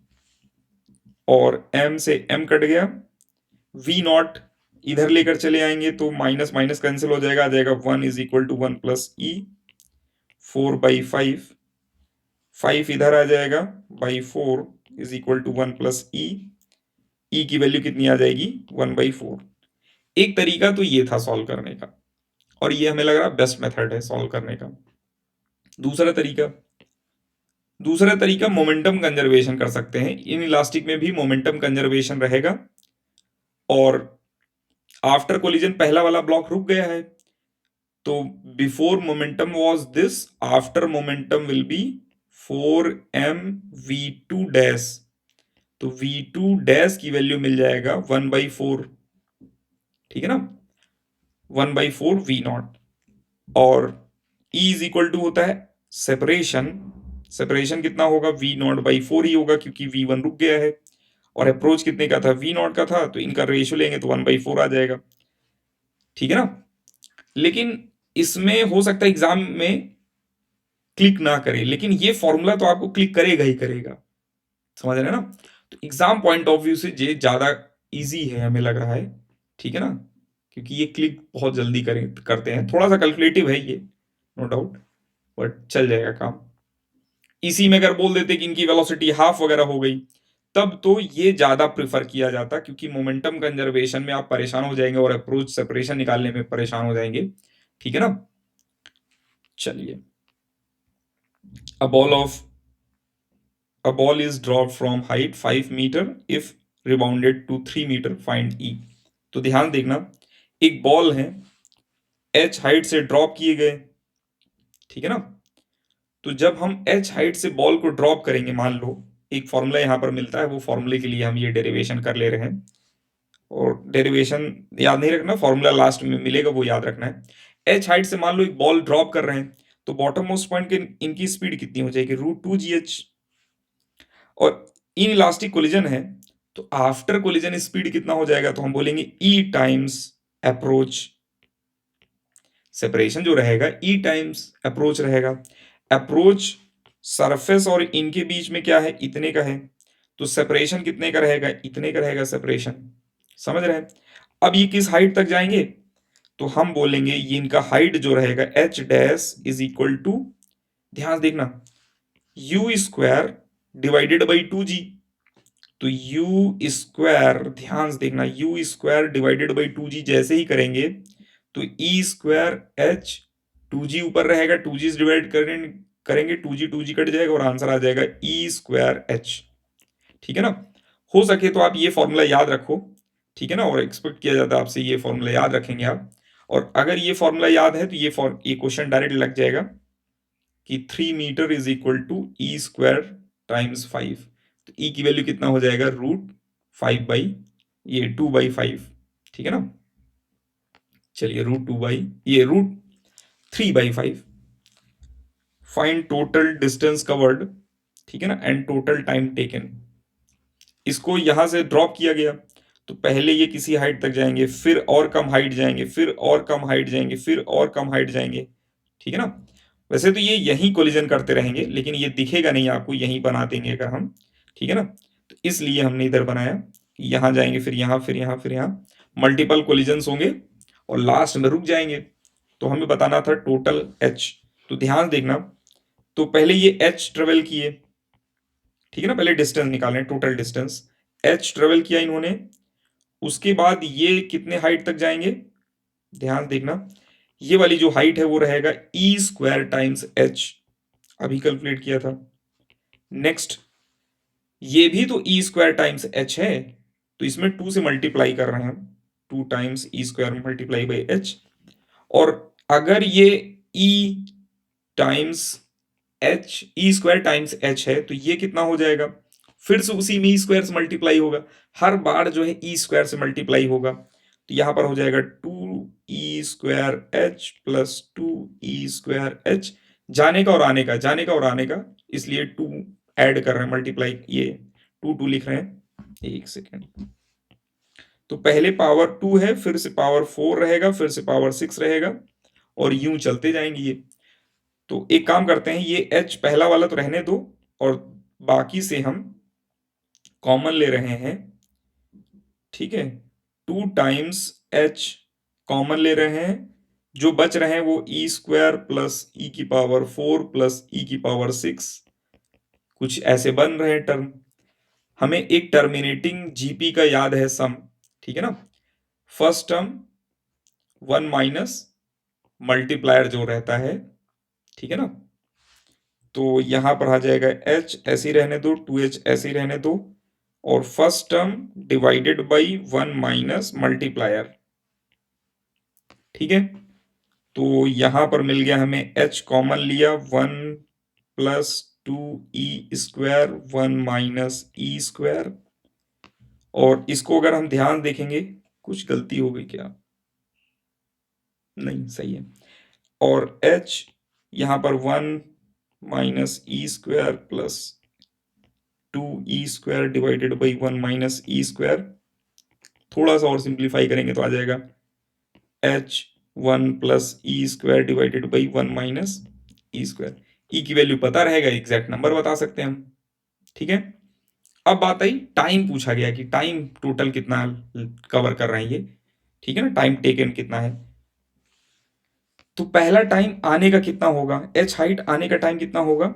और m से m कट गया, v नॉट इधर लेकर चले आएंगे तो माइनस माइनस कैंसिल हो जाएगा, आ जाएगा 1 is equal to 1 plus E, 4/5, 5 इधर आ जाएगा, by 4 is equal to 1 plus E, E की वैल्यू कितनी आ जाएगी 1/4। एक तरीका तो ये था सॉल्व करने का, और ये हमें लग रहा है बेस्ट मेथड है सॉल्व करने का। दूसरा तरीका मोमेंटम कंजर्वेशन कर सकते हैं। इन इलास्टिक में भी मोमेंटम कंजर्वेशन रहेगा, और आफ्टर कोलिजन पहला वाला ब्लॉक रुक गया है, तो before momentum was this, after momentum will be 4m v2 dash, तो v2 डैश की वैल्यू मिल जाएगा 1/4, ठीक है ना, 1/4 v नॉट, और E इज इक्वल टू होता है सेपरेशन, सेपरेशन कितना होगा v नॉट बाई 4 ही होगा, क्योंकि v1 रुक गया है, और अप्रोच कितने का था v नॉट का था, तो इनका रेशियो लेंगे तो 1/4 आ जाएगा, ठीक है ना। लेकिन इसमें हो सकता है एग्जाम में क्लिक ना करे, लेकिन ये फॉर्मूला तो आपको क्लिक करेगा ही करेगा, समझ रहे हैं ना। तो एग्जाम पॉइंट ऑफ व्यू से ये ज्यादा इजी है हमें लग रहा है, ठीक है ना, क्योंकि ये क्लिक बहुत जल्दी करते हैं, थोड़ा सा कैलकुलेटिव है ये, नो डाउट, बट चल जाएगा काम। इसी में अगर बोल देते कि इनकी वेलोसिटी हाफ वगैरह हो गई, तब तो ये ज्यादा प्रिफर किया जाता, क्योंकि मोमेंटम कंजर्वेशन में आप परेशान हो जाएंगे और अप्रोच सेपरेशन निकालने में परेशान हो जाएंगे, ठीक है ना। चलिए, a ball of a ball is dropped from height 5 meter if rebounded to 3 meter, find E। तो ध्यान देखना, एक बॉल है, h हाइट से ड्रॉप किए गए, ठीक है ना। तो जब हम h हाइट से बॉल को ड्रॉप करेंगे, मान लो एक फॉर्मूला यहां पर मिलता है, वो फॉर्मूले के लिए हम ये डेरिवेशन कर ले रहे हैं, और डेरिवेशन याद नहीं रखना, फॉर्मूला लास्ट में मिलेगा वो याद रखना है। h हाइट से मान लो एक बॉल ड्रॉप कर रहे हैं, तो बॉटम मोस्ट पॉइंट के इनकी स्पीड कितनी हो जाएगी, √2gh, और इन इलास्टिक कोलिजन है, तो आफ्टर कोलिजन स्पीड कितना हो जाएगा, तो हम बोलेंगे ई टाइम्स अप्रोच, सेपरेशन जो रहेगा ई टाइम्स अप्रोच रहेगा। अप्रोच सरफेस और इनके बीच में क्या है, इतने का है, तो सेपरेशन कितने का रहेगा, इतने का रहेगा सेपरेशन, समझ रहे हैं। अब ये किस हाइट तक जाएंगे, तो हम बोलेंगे ये इनका हाइट जो रहेगा h dash is equal to, ध्यान देखना, u square divided by 2g, तो u स्क्वायर, ध्यान से देखना, u square divided by 2g जैसे ही करेंगे तो e स्क्वायर h, 2g ऊपर रहेगा, 2g से डिवाइड करेंगे 2g कट जाएगा और आंसर आ जाएगा e स्क्वायर h, ठीक है ना। हो सके तो आप ये फॉर्मूला याद रखो, ठीक है ना, और एक्सपेक्ट किया जाता है आपसे ये फॉर्मूला याद रखेंगे आप, और अगर ये फॉर्मूला याद है तो ये क्वेश्चन डायरेक्ट लग जाएगा कि 3 metre is equal to e square times 5, तो ई की वैल्यू कितना हो जाएगा, √2/5, ठीक है ना। चलिए √3/5, फाइंड टोटल डिस्टेंस कवर्ड, ठीक है ना, एंड टोटल टाइम टेकन। इसको यहां से ड्रॉप किया गया, तो पहले ये किसी हाइट तक जाएंगे, फिर और कम हाइट जाएंगे, फिर और कम हाइट जाएंगे, फिर और कम हाइट जाएंगे, ठीक है ना। वैसे तो ये यहीं कोलिजन करते रहेंगे, लेकिन ये दिखेगा नहीं आपको, यहीं बना देंगे अगर हम, ठीक है ना। तो इसलिए हमने इधर बनाया, यहां जाएंगे, फिर यहां, फिर यहां, फिर यहां, मल्टीपल कोलिजन्स होंगे और लास्ट में रुक जाएंगे, तो हमें बताना था टोटल एच। तो ध्यान देखना, तो पहले ये एच ट्रेवल किए, ठीक है ना, पहले डिस्टेंस निकालें, टोटल डिस्टेंस एच ट्रेवल किया इन्होंने, उसके बाद ये कितने हाइट तक जाएंगे, ध्यान देखना, ये वाली जो हाइट है वो रहेगा ई स्क्वायर टाइम्स एच, अभी कैलकुलेट किया था। नेक्स्ट ये भी तो ई स्क्वायर टाइम्स एच है, तो इसमें 2 से मल्टीप्लाई कर रहे हैं हम, 2 times E square multiply by H, और अगर ये ई टाइम्स एच, ई स्क्वायर टाइम्स एच है, तो ये कितना हो जाएगा, फिर से उसी में ई स्क्वायर से मल्टीप्लाई होगा, हर बार जो है ई स्क्वायर से मल्टीप्लाई होगा, तो यहां पर हो जाएगा 2e square H plus 2e square H, जाने का और आने का, जाने का और आने का, इसलिए 2 ऐड कर रहे हैं, मल्टीप्लाई, ये 2 लिख रहे हैं, एक सेकेंड। तो पहले पावर 2 है, फिर से पावर 4 रहेगा, फिर से पावर 6 रहेगा, और यूं चलते जाएंगे ये। तो एक काम करते हैं, ये h पहला वाला तो रहने दो और बाकी से हम कॉमन ले रहे हैं, ठीक है। 2 टाइम्स h कॉमन ले रहे हैं, जो बच रहे हैं वो e स्क्वायर प्लस e की पावर 4 प्लस e की पावर 6, कुछ ऐसे बन रहे हैं टर्म। हमें एक टर्मिनेटिंग जीपी का याद है सम, ठीक है ना। फर्स्ट टर्म 1 माइनस मल्टीप्लायर जो रहता है, ठीक है ना। तो यहां पर आ जाएगा h ऐसे ही रहने दो, 2h ऐसे ही रहने दो, और first term divided by 1 minus multiplier, ठीक है। तो यहां पर मिल गया हमें h कॉमन लिया, 1 plus 2e square 1 minus E square, और इसको अगर हम ध्यान देखेंगे, कुछ गलती हो गई क्या, नहीं सही है। और h यहां पर 1 minus E square plus 2e square divided by 1 minus E square, थोड़ा सा और सिंप्लीफाई करेंगे तो आ जाएगा h 1 plus E square divided by 1 minus E square. E की वैल्यू पता रहेगा, एग्जैक्ट नंबर बता सकते हैं हम, ठीक है। अब बात आई, टाइम पूछा गया कि टाइम टोटल कितना कवर कर रहे हैं ये, ठीक है ना, टाइम टेकन कितना है। तो पहला टाइम आने का कितना होगा, h हाइट आने का टाइम कितना होगा,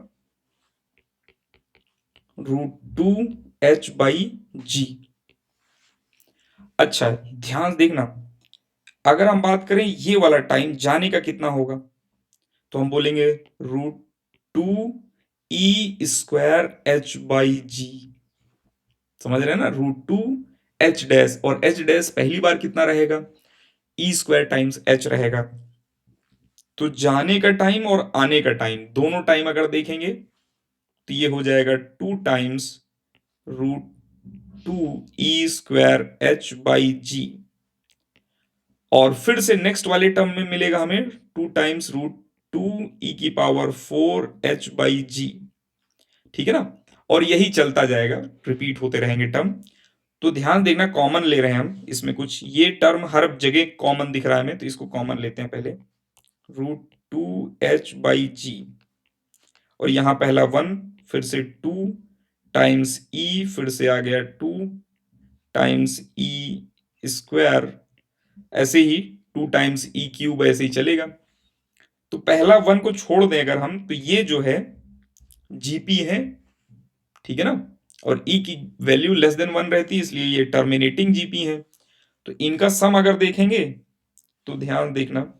√2h बाई जी। अच्छा ध्यान देखना, अगर हम बात करें ये वाला टाइम जाने का कितना होगा, तो हम बोलेंगे √2 e स्क्वायर h बाई जी। समझ रहे हैं ना, √2 h डैश, और h डैश पहली बार कितना रहेगा, e स्क्वायर टाइम्स h रहेगा। तो जाने का टाइम और आने का टाइम, दोनों टाइम अगर देखेंगे तो ये हो जाएगा 2 times √2 e square h by G. और फिर से नेक्स्ट वाले टर्म में मिलेगा हमें 2 टाइम्स √2 e की पावर 4 h बाई जी, ठीक है ना। और यही चलता जाएगा, रिपीट होते रहेंगे टर्म। तो ध्यान देखना, कॉमन ले रहे हैं हम इसमें कुछ, ये टर्म हर जगह कॉमन दिख रहा है हमें, तो इसको कॉमन लेते हैं पहले, √2h बाई जी, और यहां पहला 1, फिर से 2 टाइम्स e, फिर से आ गया 2 टाइम्स e स्क्वायर, ऐसे ही 2 टाइम्स ई क्यूब, ऐसे ही चलेगा। तो पहला 1 को छोड़ दें अगर हम, तो ये जो है जीपी है, ठीक है ना, और ई की वैल्यू लेस देन 1 रहती है, इसलिए ये टर्मिनेटिंग जीपी है। तो इनका सम अगर देखेंगे तो ध्यान देखना,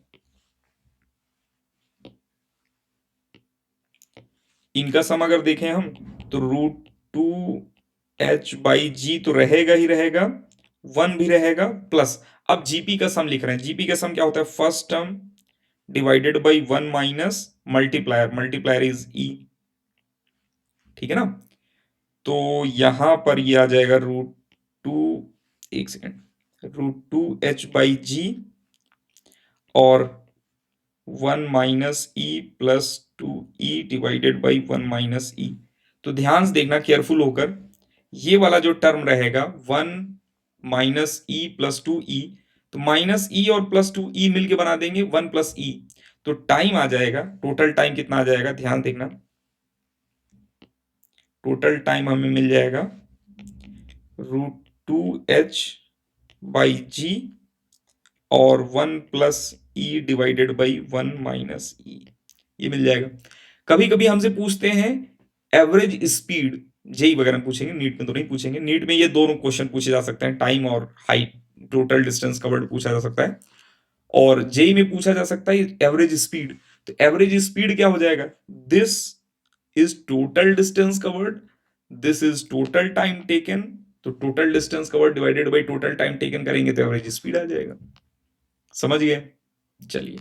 इनका सम अगर देखें हम, तो √2h बाई जी तो रहेगा ही रहेगा, 1 भी रहेगा प्लस, अब जीपी का सम लिख रहे हैं। जीपी का सम क्या होता है, first term divided by 1 minus multiplier, multiplier is E, ठीक है ना। तो यहां पर ये आ जाएगा √2, एक सेकेंड, √2h बाई जी और 1 minus E plus 2e divided by 1 minus E. तो ध्यान से देखना केयरफुल होकर, ये वाला जो टर्म रहेगा 1 माइनस ई प्लस 2e, तो माइनस ई और प्लस 2e मिलके बना देंगे 1 प्लस ई। तो टाइम आ जाएगा, टोटल टाइम कितना आ जाएगा, ध्यान देखना, टोटल टाइम हमें मिल जाएगा √2h बाई जी और 1 plus E divided by 1 minus E, ये मिल जाएगा। कभी कभी हमसे पूछते हैं एवरेज स्पीड, जेई वगैरह में पूछेंगे, नीट में तो नहीं पूछेंगे। नीट में ये दोनों क्वेश्चन पूछे जा सकते हैं, टाइम और हाइट, टोटल डिस्टेंस कवर्ड पूछा जा सकता है, और जेई में पूछा जा सकता है एवरेज स्पीड। तो एवरेज स्पीड क्या हो जाएगा, this is total distance covered, this is total time taken, तो total distance covered divided by total time taken करेंगे तो एवरेज स्पीड आ जाएगा। समझ गए, चलिए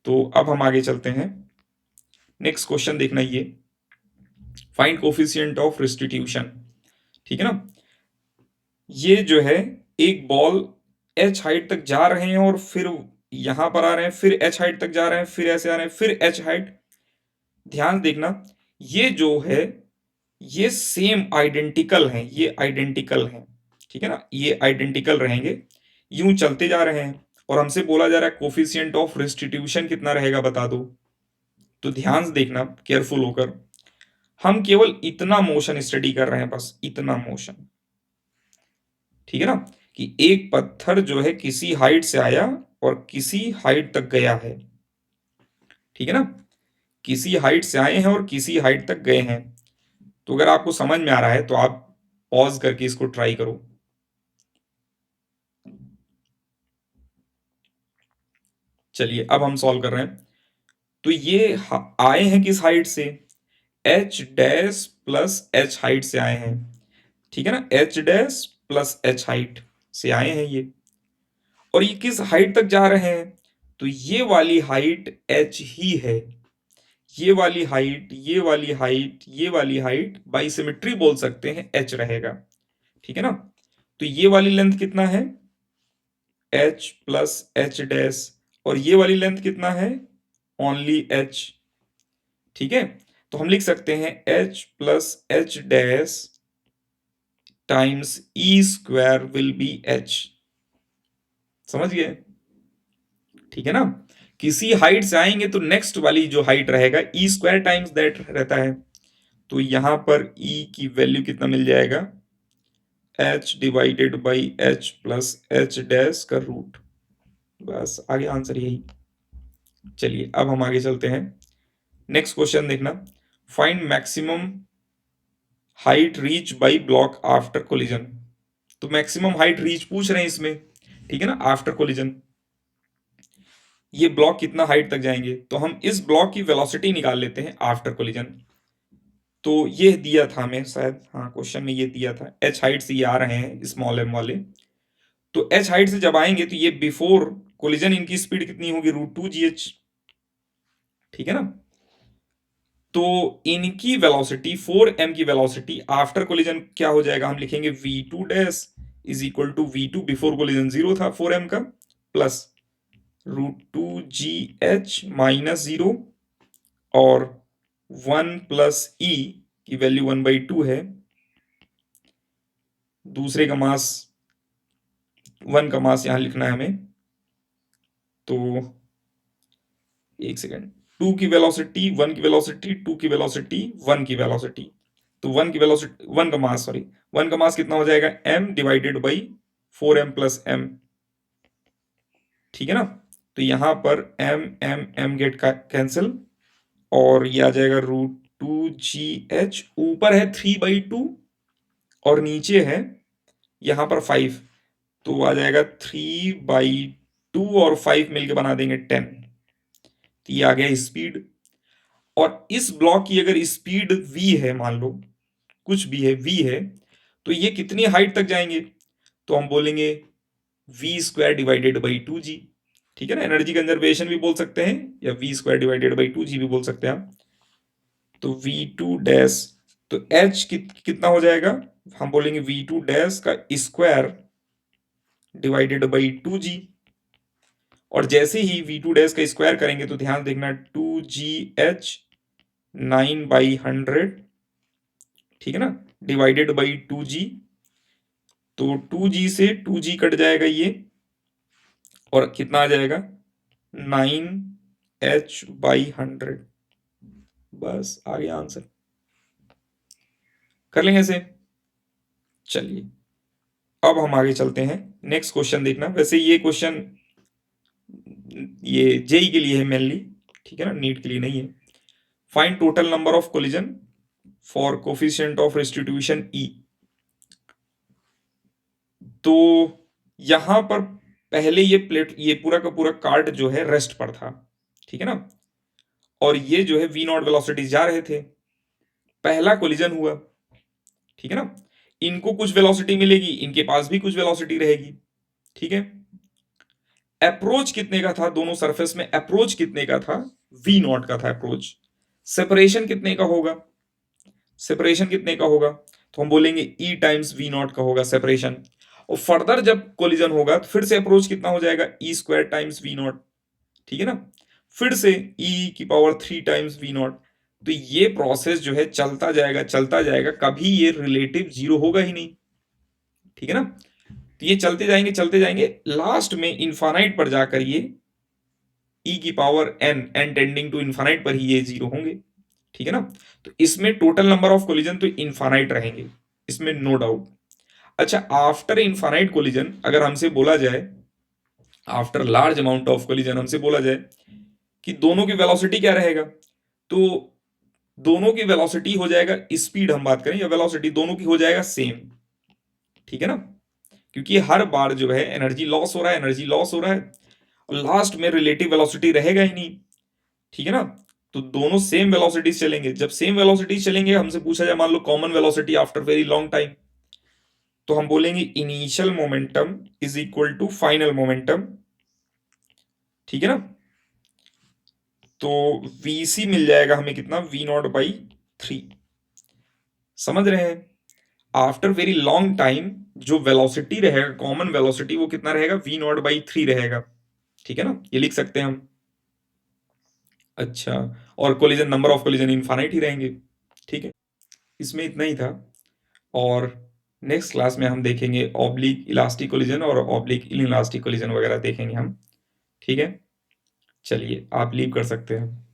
तो अब हम आगे चलते हैं। नेक्स्ट क्वेश्चन देखना, ये फाइंड कोफिशिएंट ऑफ रिस्टिट्यूशन, ठीक है ना। ये जो है एक बॉल h हाइट तक जा रहे हैं और फिर यहां पर आ रहे हैं, फिर h हाइट तक जा रहे हैं, फिर ऐसे आ रहे हैं, फिर h हाइट। ध्यान देखना, ये जो है ये सेम आइडेंटिकल हैं, ये आइडेंटिकल हैं, ठीक है ना, ये आइडेंटिकल रहेंगे, यूं चलते जा रहे हैं। और हमसे बोला जा रहा है कोफिशिएंट ऑफ रिस्टिट्यूशन कितना रहेगा बता दो। तो ध्यान से देखना केयरफुल होकर, हम केवल इतना मोशन स्टडी कर रहे हैं, बस इतना मोशन, ठीक है ना, कि एक पत्थर जो है किसी हाइट से आया और किसी हाइट तक गया है, ठीक है ना, किसी हाइट से आए हैं और किसी हाइट तक गए हैं। तो अगर आपको समझ में आ रहा है तो आप पॉज करके इसको ट्राई करो। चलिए अब हम सॉल्व कर रहे हैं। तो ये आए हैं किस हाइट से, H dash plus H height से आए हैं, ठीक है ना, H dash plus H height से आए हैं ये, और ये किस हाइट तक जा रहे हैं, तो ये वाली हाइट एच ही है, ये वाली हाइट, ये वाली हाइट, ये वाली हाइट बाई सिमेट्री बोल सकते हैं एच रहेगा, ठीक है ना। तो ये वाली लेंथ कितना है, एच प्लस एच डैश, और ये वाली लेंथ कितना है, ओनली एच, ठीक है। तो हम लिख सकते हैं H plus H dash times E square will be H, समझ गए, ठीक है ना। किसी हाइट से आएंगे तो नेक्स्ट वाली जो हाइट रहेगा ई स्क्वायर टाइम्स दैट रहता है, तो यहां पर ई की वैल्यू कितना मिल जाएगा, H divided by H plus H dash का रूट, बस आगे आंसर यही। चलिए अब हम आगे चलते हैं, नेक्स्ट क्वेश्चन देखना, find maximum height reach by block after collision. तो मैक्सिमम हाइट रीच पूछ रहे हैं इसमें, ठीक है ना, आफ्टर कोलिजन, ये ब्लॉक कितना हाइट तक जाएंगे, तो हम इस ब्लॉक की वेलोसिटी निकाल लेते हैं आफ्टर कोलिजन। तो ये दिया था हमें शायद, हाँ क्वेश्चन में ये दिया था, एच हाइट से ये आ रहे हैं स्मॉल एम वाले, तो एच हाइट से जब आएंगे तो ये बिफोर कोलिजन इनकी स्पीड कितनी होगी, √2gh, ठीक है ना। तो इनकी वेलोसिटी 4m की वेलोसिटी आफ्टर कोलिजन क्या हो जाएगा, हम लिखेंगे v2 dash is equal to v2 before collision 0 था 4m का, प्लस √2gh माइनस 0, और 1 प्लस e की वैल्यू 1/2 है, दूसरे का मास 1 का मास यहां लिखना है हमें, तो एक सेकेंड, 2 की वेलोसिटी 1 की वेलोसिटी 2 की वेलोसिटी 1 की वेलोसिटी, तो 1 की वेलोसिटी 1 का मास, सॉरी 1 का मास कितना हो जाएगा, m divided by 4m plus m, ठीक है ना। तो यहां पर m गेट का कैंसिल, और ये आ जाएगा √2gh, ऊपर है 3/2 और नीचे है यहां पर 5, तो आ जाएगा 3/2 और 5 मिलके बना देंगे 10, तो ये आ गया स्पीड। और इस ब्लॉक की अगर स्पीड v है, मान लो कुछ भी है v है, तो ये कितनी हाइट तक जाएंगे, तो हम बोलेंगे v square divided by 2g, ठीक है ना, एनर्जी कंजर्वेशन भी बोल सकते हैं या v square divided by 2g भी बोल सकते हैं आप। तो v2 डैश, तो h कितना हो जाएगा, हम बोलेंगे v2 डैश का स्क्वायर डिवाइडेड बाई 2g, और जैसे ही v2 डैश का स्क्वायर करेंगे तो ध्यान देखना 2gh 9/100, ठीक है ना, डिवाइडेड बाई 2g, तो 2g से 2g कट जाएगा ये, और कितना आ जाएगा 9h/100, बस आ गया आंसर, कर लेंगे इसे। चलिए अब हम आगे चलते हैं, नेक्स्ट क्वेश्चन देखना, वैसे ये क्वेश्चन ये जेई के लिए है मेनली, ठीक है ना, नीट के लिए नहीं है। Find total number of collision for coefficient of restitution E. तो यहां पर पहले ये प्लेट, ये पूरा का पूरा कार्ड जो है रेस्ट पर था, ठीक है ना, और ये जो है वी नॉट वेलोसिटी जा रहे थे, पहला कोलिजन हुआ, ठीक है ना, इनको कुछ वेलोसिटी मिलेगी, इनके पास भी कुछ वेलोसिटी रहेगी, ठीक है। अप्रोच कितने का था, दोनों सरफेस में अप्रोच कितने का था, वी नॉट का था अप्रोच। सेपरेशन कितने का होगा, सेपरेशन कितने का होगा, तो हम बोलेंगे ई टाइम्स वी नॉट का होगा सेपरेशन, और फर्दर जब कोलिजन होगा तो फिर से अप्रोच कितना हो जाएगा, ई स्क्वायर टाइम्स वी नॉट, ठीक है ना, फिर से ई की पावर 3 टाइम्स वी नॉट। तो ये प्रोसेस जो है चलता जाएगा चलता जाएगा, कभी ये रिलेटिव जीरो होगा ही नहीं, ठीक है ना। तो ये चलते जाएंगे लास्ट में इनफाइनाइट पर जाकर ये ई की power n, n tending to infinite पर ही ये जीरो होंगे, ठीक है ना। तो इसमें टोटल नंबर ऑफ कोलिजन तो इन्फानाइट रहेंगे, इसमें नो डाउट। अच्छा, आफ्टर इन्फानाइट कोलिजन अगर हमसे बोला जाए, after large amount of collision हमसे बोला जाए कि दोनों की वेलोसिटी क्या रहेगा, तो दोनों की वेलोसिटी हो जाएगा, स्पीड हम बात करें या वेलोसिटी, दोनों की हो जाएगा सेम, ठीक है ना। क्योंकि हर बार जो है एनर्जी लॉस हो रहा है, एनर्जी लॉस हो रहा है, और लास्ट में रिलेटिव वेलोसिटी रहेगा ही नहीं, ठीक है ना। तो दोनों सेम वेलोसिटी चलेंगे। जब सेम वेलोसिटी चलेंगे, हमसे पूछा जाए मान लो common velocity after very long time, तो हम बोलेंगे initial momentum is equal to final momentum, ठीक है ना। तो वीसी मिल जाएगा हमें कितना, वी नॉट बाई 3, समझ रहे हैं। आफ्टर वेरी लॉन्ग टाइम जो वेलोसिटी रहेगा, कॉमन वेलोसिटी, वो कितना रहेगा, वी नॉट बाई 3 रहेगा, ठीक है ना, ये लिख सकते हैं हम। अच्छा, और collision, number of collision infinite ही रहेंगे, ठीक है। इसमें इतना ही था, और नेक्स्ट क्लास में हम देखेंगे ऑब्लिक इलास्टिक कोलिजन और ऑब्लिक इनइलास्टिक कोलिजन वगैरह देखेंगे हम, ठीक है। चलिए आप लीव कर सकते हैं।